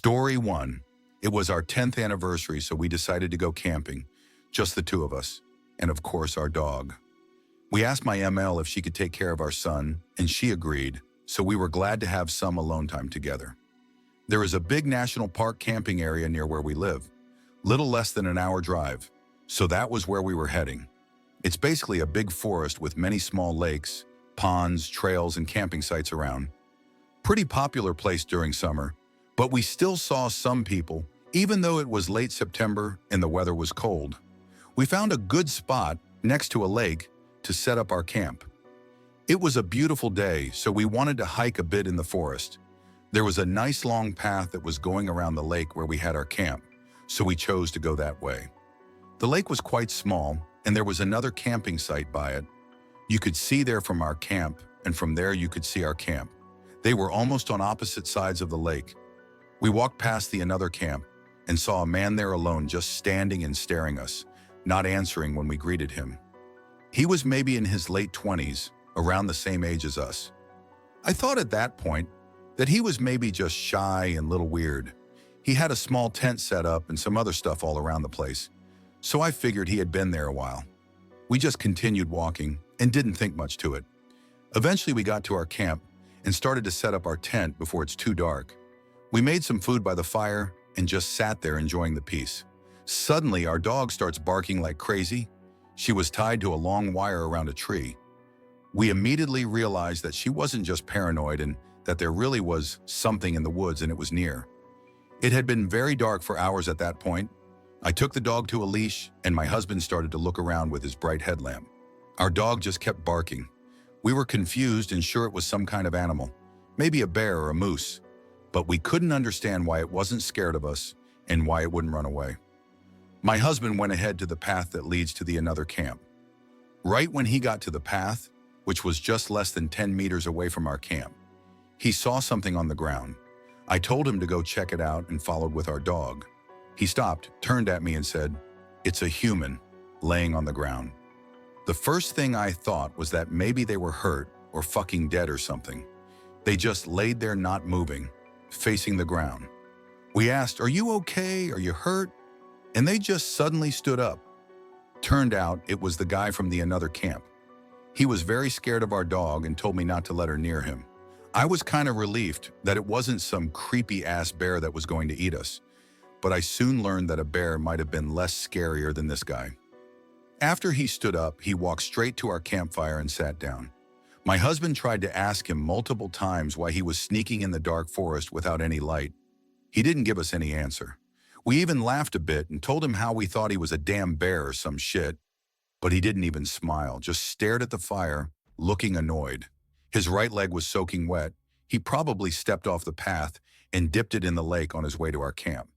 Story 1. It was our 10th anniversary, so we decided to go camping. Just the two of us. And of course, our dog. We asked my ML if she could take care of our son, and she agreed, so we were glad to have some alone time together. There is a big national park camping area near where we live. Little less than an hour drive. So that was where we were heading. It's basically a big forest with many small lakes, ponds, trails, and camping sites around. Pretty popular place during summer, but we still saw some people, even though it was late September and the weather was cold. We found a good spot next to a lake to set up our camp. It was a beautiful day, so we wanted to hike a bit in the forest. There was a nice long path that was going around the lake where we had our camp, so we chose to go that way. The lake was quite small, and there was another camping site by it. You could see there from our camp, and from there you could see our camp. They were almost on opposite sides of the lake. We walked past the another camp and saw a man there alone, just standing and staring us, not answering when we greeted him. He was maybe in his late 20s, around the same age as us. I thought at that point that he was maybe just shy and a little weird. He had a small tent set up and some other stuff all around the place, so I figured he had been there a while. We just continued walking and didn't think much to it. Eventually we got to our camp and started to set up our tent before it's too dark. We made some food by the fire and just sat there enjoying the peace. Suddenly, our dog starts barking like crazy. She was tied to a long wire around a tree. We immediately realized that she wasn't just paranoid and that there really was something in the woods and it was near. It had been very dark for hours at that point. I took the dog to a leash and my husband started to look around with his bright headlamp. Our dog just kept barking. We were confused and sure it was some kind of animal, maybe a bear or a moose, but we couldn't understand why it wasn't scared of us and why it wouldn't run away. My husband went ahead to the path that leads to the another camp. Right when he got to the path, which was just less than 10 meters away from our camp, he saw something on the ground. I told him to go check it out and followed with our dog. He stopped, turned at me and said, "It's a human laying on the ground." The first thing I thought was that maybe they were hurt or fucking dead or something. They just laid there not moving, facing the ground. We asked, "Are you okay? Are you hurt?" And they just suddenly stood up. Turned out it was the guy from the another camp. He was very scared of our dog and told me not to let her near him. I was kind of relieved that it wasn't some creepy-ass bear that was going to eat us, but I soon learned that a bear might have been less scarier than this guy. After he stood up, he walked straight to our campfire and sat down. My husband tried to ask him multiple times why he was sneaking in the dark forest without any light. He didn't give us any answer. We even laughed a bit and told him how we thought he was a damn bear or some shit, but he didn't even smile, just stared at the fire, looking annoyed. His right leg was soaking wet. He probably stepped off the path and dipped it in the lake on his way to our camp.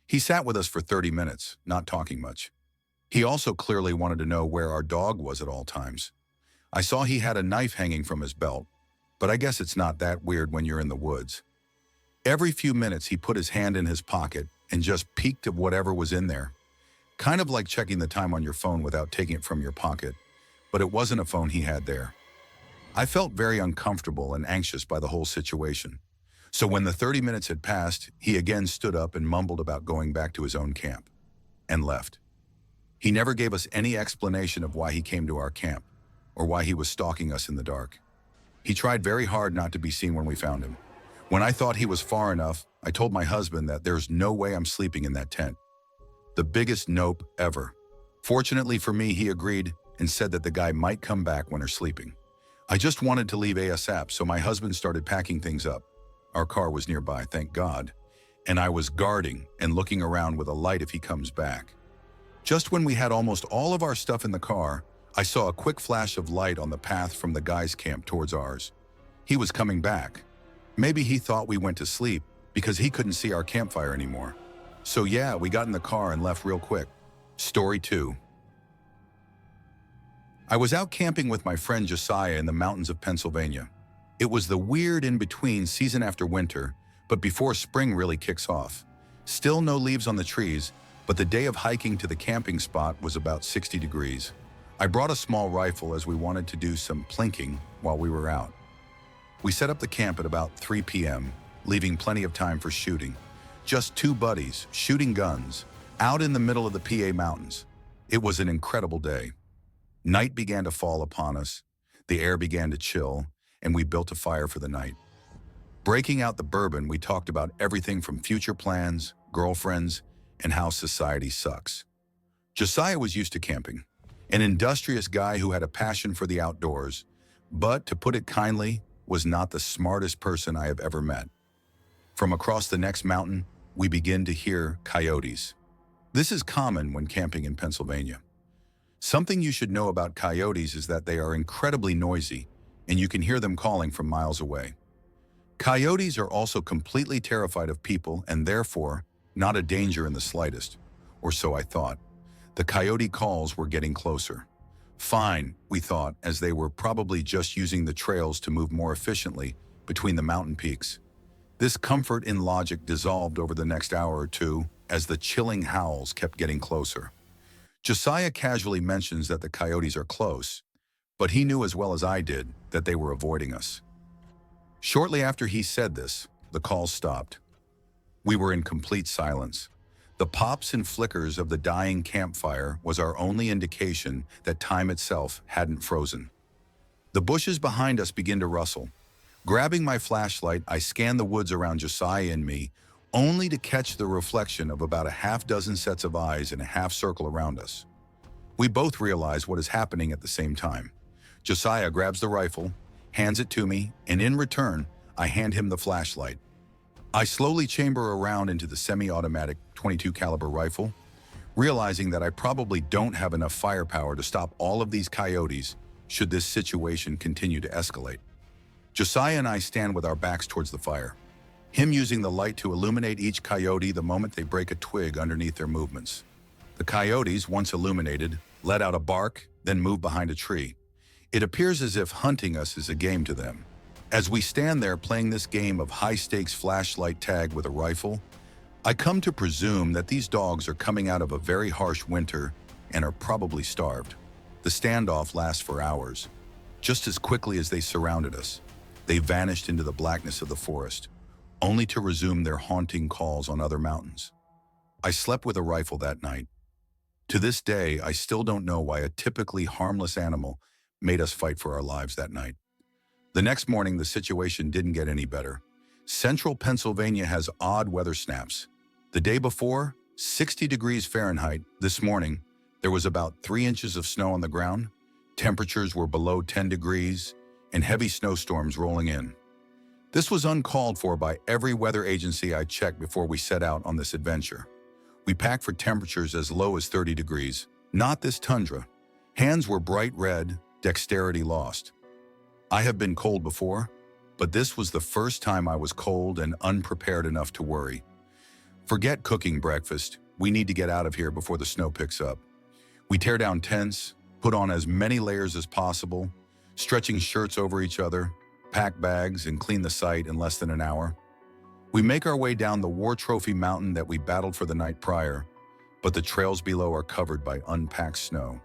He sat with us for 30 minutes, not talking much. He also clearly wanted to know where our dog was at all times. I saw he had a knife hanging from his belt, but I guess it's not that weird when you're in the woods. Every few minutes he put his hand in his pocket and just peeked at whatever was in there. Kind of like checking the time on your phone without taking it from your pocket, but it wasn't a phone he had there. I felt very uncomfortable and anxious by the whole situation. So when the 30 minutes had passed, he again stood up and mumbled about going back to his own camp, and left. He never gave us any explanation of why he came to our camp, or why he was stalking us in the dark. He tried very hard not to be seen when we found him. When I thought he was far enough, I told my husband that there's no way I'm sleeping in that tent. The biggest nope ever. Fortunately for me, he agreed and said that the guy might come back when they're sleeping. I just wanted to leave ASAP, so my husband started packing things up. Our car was nearby, thank God, and I was guarding and looking around with a light if he comes back. Just when we had almost all of our stuff in the car, I saw a quick flash of light on the path from the guy's camp towards ours. He was coming back. Maybe he thought we went to sleep because he couldn't see our campfire anymore. So yeah, we got in the car and left real quick. Story 2. I was out camping with my friend Josiah in the mountains of Pennsylvania. It was the weird in-between season after winter, but before spring really kicks off. Still no leaves on the trees, but the day of hiking to the camping spot was about 60 degrees. I brought a small rifle as we wanted to do some plinking while we were out. We set up the camp at about 3 p.m., leaving plenty of time for shooting. just two buddies shooting guns out in the middle of the PA mountains. It was an incredible day. Night began to fall upon us, the air began to chill, and we built a fire for the night. Breaking out the bourbon, we talked about everything from future plans, girlfriends, and how society sucks. Josiah was used to camping, an industrious guy who had a passion for the outdoors, but, to put it kindly, was not the smartest person I have ever met. From across the next mountain, we begin to hear coyotes. This is common when camping in Pennsylvania. Something you should know about coyotes is that they are incredibly noisy, and you can hear them calling from miles away. Coyotes are also completely terrified of people and therefore not a danger in the slightest, or so I thought. The coyote calls were getting closer. Fine, we thought, as they were probably just using the trails to move more efficiently between the mountain peaks. This comfort in logic dissolved over the next hour or two as the chilling howls kept getting closer. Josiah casually mentions that the coyotes are close, but he knew as well as I did that they were avoiding us. Shortly after he said this, the calls stopped. We were in complete silence. The pops and flickers of the dying campfire was our only indication that time itself hadn't frozen. The bushes behind us began to rustle. Grabbing my flashlight, I scanned the woods around Josiah and me, only to catch the reflection of about a half dozen sets of eyes in a half circle around us. We both realize what is happening at the same time. Josiah grabs the rifle, hands it to me, and in return, I hand him the flashlight. I slowly chamber around into the semi-automatic .22 caliber rifle, realizing that I probably don't have enough firepower to stop all of these coyotes should this situation continue to escalate. Josiah and I stand with our backs towards the fire, him using the light to illuminate each coyote the moment they break a twig underneath their movements. The coyotes, once illuminated, let out a bark, then move behind a tree. It appears as if hunting us is a game to them. As we stand there playing this game of high-stakes flashlight tag with a rifle, I come to presume that these dogs are coming out of a very harsh winter and are probably starved. The standoff lasts for hours. Just as quickly as they surrounded us, they vanished into the blackness of the forest, only to resume their haunting calls on other mountains. I slept with a rifle that night. To this day, I still don't know why a typically harmless animal made us fight for our lives that night. The next morning, the situation didn't get any better. Central Pennsylvania has odd weather snaps. The day before, 60 degrees Fahrenheit. This morning, there was about 3 inches of snow on the ground. Temperatures were below 10 degrees, and heavy snowstorms rolling in. This was uncalled for by every weather agency I checked before we set out on this adventure. We packed for temperatures as low as 30 degrees. Not this tundra. Hands were bright red, dexterity lost. I have been cold before, but this was the first time I was cold and unprepared enough to worry. Forget cooking breakfast. We need to get out of here before the snow picks up. We tear down tents, put on as many layers as possible, stretching shirts over each other, pack bags, and clean the site in less than an hour. We make our way down the War Trophy mountain that we battled for the night prior, but the trails below are covered by unpacked snow.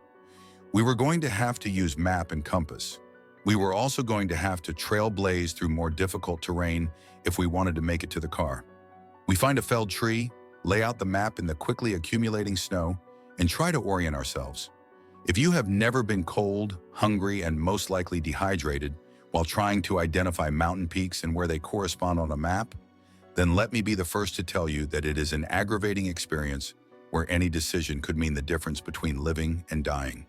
We were going to have to use map and compass. We were also going to have to trailblaze through more difficult terrain if we wanted to make it to the car. We find a felled tree, lay out the map in the quickly accumulating snow, and try to orient ourselves. If you have never been cold, hungry, and most likely dehydrated while trying to identify mountain peaks and where they correspond on a map, then let me be the first to tell you that it is an aggravating experience where any decision could mean the difference between living and dying.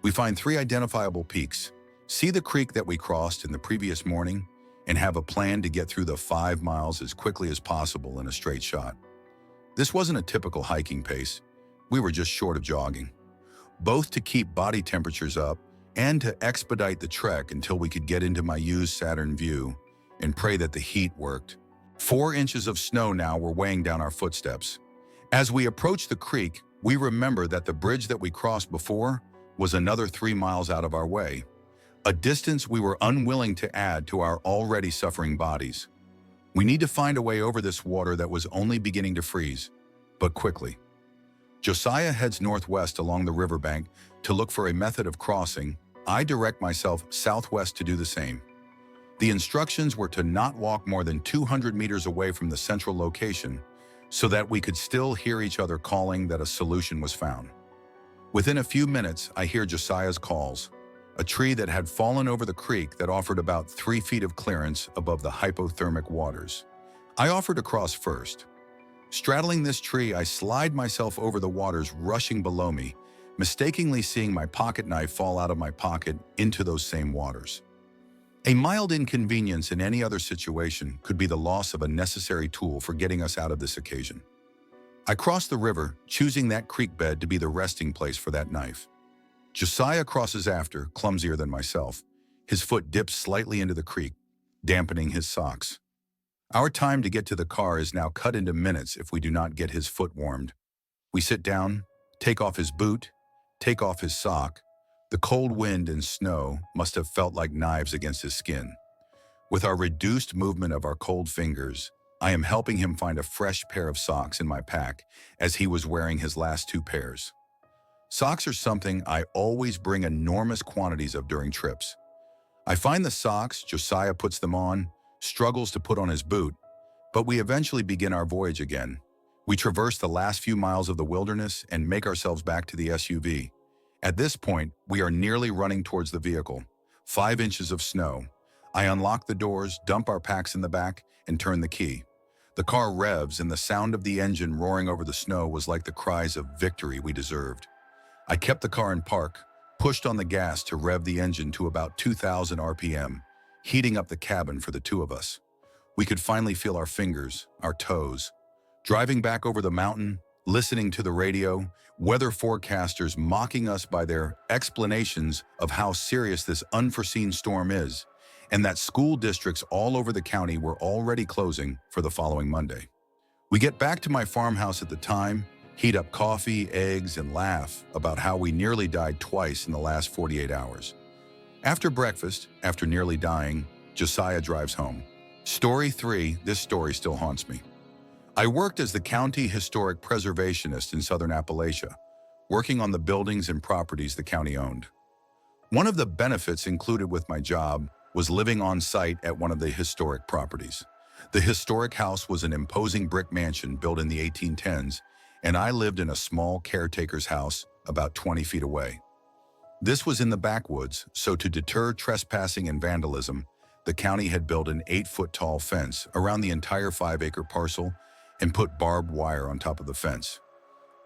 We find 3 identifiable peaks, see the creek that we crossed in the previous morning, and have a plan to get through the 5 miles as quickly as possible in a straight shot. This wasn't a typical hiking pace. We were just short of jogging, both to keep body temperatures up and to expedite the trek until we could get into my used Saturn view and pray that the heat worked. 4 inches of snow now were weighing down our footsteps. As we approached the creek, we remember that the bridge that we crossed before was another 3 miles out of our way, a distance we were unwilling to add to our already suffering bodies. We need to find a way over this water that was only beginning to freeze, but quickly. Josiah heads northwest along the riverbank to look for a method of crossing. I direct myself southwest to do the same. The instructions were to not walk more than 200 meters away from the central location, so that we could still hear each other calling that a solution was found. Within a few minutes, I hear Josiah's calls, a tree that had fallen over the creek that offered about 3 feet of clearance above the hypothermic waters. I offered to cross first. Straddling this tree, I slide myself over the waters rushing below me, mistakenly seeing my pocket knife fall out of my pocket into those same waters. A mild inconvenience in any other situation could be the loss of a necessary tool for getting us out of this occasion. I crossed the river, choosing that creek bed to be the resting place for that knife. Josiah crosses after, clumsier than myself. His foot dips slightly into the creek, dampening his socks. Our time to get to the car is now cut into minutes if we do not get his foot warmed. We sit down, take off his boot, take off his sock. The cold wind and snow must have felt like knives against his skin. With our reduced movement of our cold fingers, I am helping him find a fresh pair of socks in my pack as he was wearing his last 2 pairs. Socks are something I always bring enormous quantities of during trips. I find the socks, Josiah puts them on, struggles to put on his boot, but we eventually begin our voyage again. We traverse the last few miles of the wilderness and make ourselves back to the SUV. At this point, we are nearly running towards the vehicle. 5 inches of snow. I unlock the doors, dump our packs in the back, and turn the key. The car revs, and the sound of the engine roaring over the snow was like the cries of victory we deserved. I kept the car in park, pushed on the gas to rev the engine to about 2,000 RPM, heating up the cabin for the 2 of us. We could finally feel our fingers, our toes. Driving back over the mountain, listening to the radio, weather forecasters mocking us by their explanations of how serious this unforeseen storm is, and that school districts all over the county were already closing for the following Monday. We get back to my farmhouse at the time, heat up coffee, eggs, and laugh about how we nearly died twice in the last 48 hours. After breakfast, after nearly dying, Josiah drives home. Story 3, this story still haunts me. I worked as the county historic preservationist in Southern Appalachia, working on the buildings and properties the county owned. One of the benefits included with my job was living on site at one of the historic properties. The historic house was an imposing brick mansion built in the 1810s, and I lived in a small caretaker's house about 20 feet away. This was in the backwoods, so to deter trespassing and vandalism, the county had built an 8-foot-tall fence around the entire 5-acre parcel and put barbed wire on top of the fence.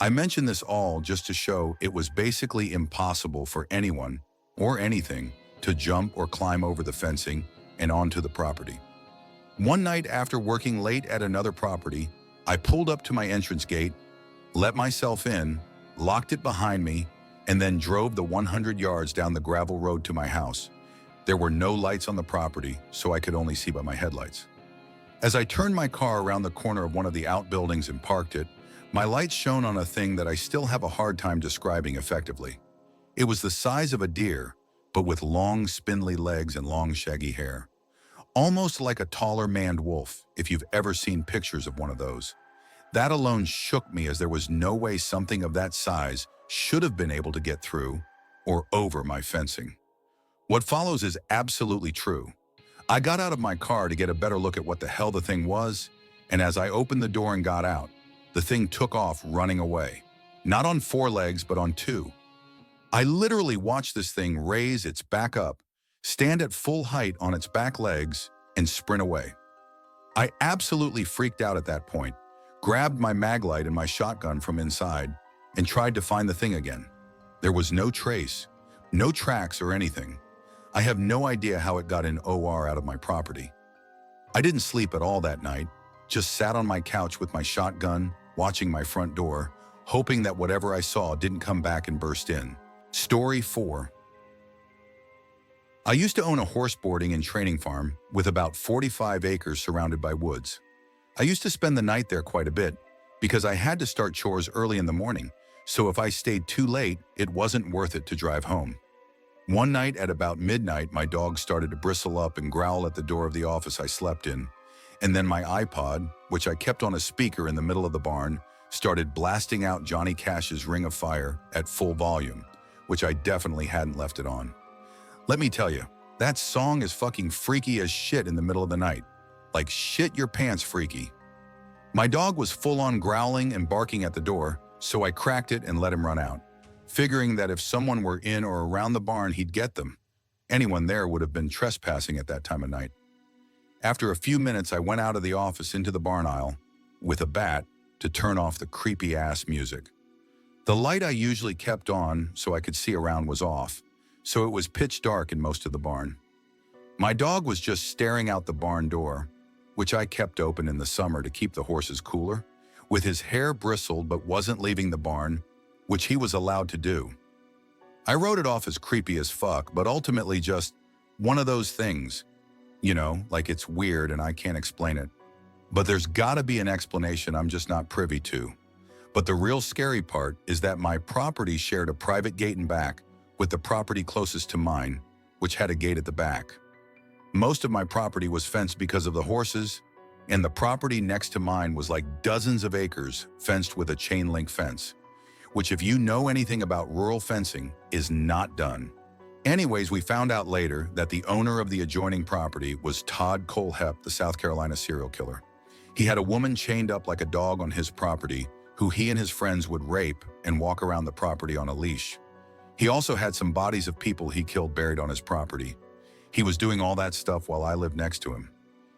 I mention this all just to show it was basically impossible for anyone or anything to jump or climb over the fencing and onto the property. One night after working late at another property, I pulled up to my entrance gate, let myself in, locked it behind me, and then drove the 100 yards down the gravel road to my house. There were no lights on the property, so I could only see by my headlights. As I turned my car around the corner of one of the outbuildings and parked it, my lights shone on a thing that I still have a hard time describing effectively. It was the size of a deer, but with long, spindly legs and long, shaggy hair. Almost like a taller maned wolf, if you've ever seen pictures of one of those. That alone shook me, as there was no way something of that size should have been able to get through or over my fencing. What follows is absolutely true. I got out of my car to get a better look at what the hell the thing was, and as I opened the door and got out, the thing took off running away. Not on 4 legs, but on 2. I literally watched this thing raise its back up, stand at full height on its back legs, and sprint away. I absolutely freaked out at that point, grabbed my mag light and my shotgun from inside, and tried to find the thing again. There was no trace, no tracks or anything. I have no idea how it got an OR out of my property. I didn't sleep at all that night, just sat on my couch with my shotgun, watching my front door, hoping that whatever I saw didn't come back and burst in. Story 4. I used to own a horse boarding and training farm with about 45 acres surrounded by woods. I used to spend the night there quite a bit because I had to start chores early in the morning, so if I stayed too late, it wasn't worth it to drive home. One night at about midnight, my dog started to bristle up and growl at the door of the office I slept in, and then my iPod, which I kept on a speaker in the middle of the barn, started blasting out Johnny Cash's Ring of Fire at full volume, which I definitely hadn't left it on. Let me tell you, that song is fucking freaky as shit in the middle of the night. Like shit your pants freaky. My dog was full-on growling and barking at the door, so I cracked it and let him run out, figuring that if someone were in or around the barn, he'd get them. Anyone there would have been trespassing at that time of night. After a few minutes, I went out of the office into the barn aisle with a bat to turn off the creepy-ass music. The light I usually kept on so I could see around was off, so it was pitch dark in most of the barn. My dog was just staring out the barn door, which I kept open in the summer to keep the horses cooler, with his hair bristled but wasn't leaving the barn, which he was allowed to do. I wrote it off as creepy as fuck, but ultimately just one of those things. You know, like it's weird and I can't explain it. But there's gotta be an explanation I'm just not privy to. But the real scary part is that my property shared a private gate in back with the property closest to mine, which had a gate at the back. Most of my property was fenced because of the horses, and the property next to mine was like dozens of acres fenced with a chain link fence, which, if you know anything about rural fencing, is not done. Anyways, we found out later that the owner of the adjoining property was Todd Colehep, the South Carolina serial killer. He had a woman chained up like a dog on his property who he and his friends would rape and walk around the property on a leash. He also had some bodies of people he killed buried on his property. He was doing all that stuff while I lived next to him.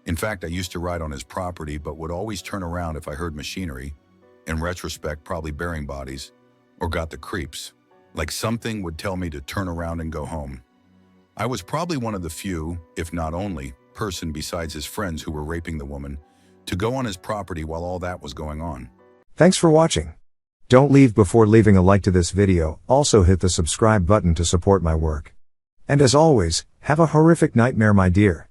In fact, I used to ride on his property but would always turn around if I heard machinery, in retrospect probably burying bodies, or got the creeps. Like something would tell me to turn around and go home. I was probably one of the few, if not only, person besides his friends who were raping the woman to go on his property while all that was going on. Thanks for watching. Don't leave before leaving a like to this video. Also hit the subscribe button to support my work. And as always, have a horrific nightmare, my dear.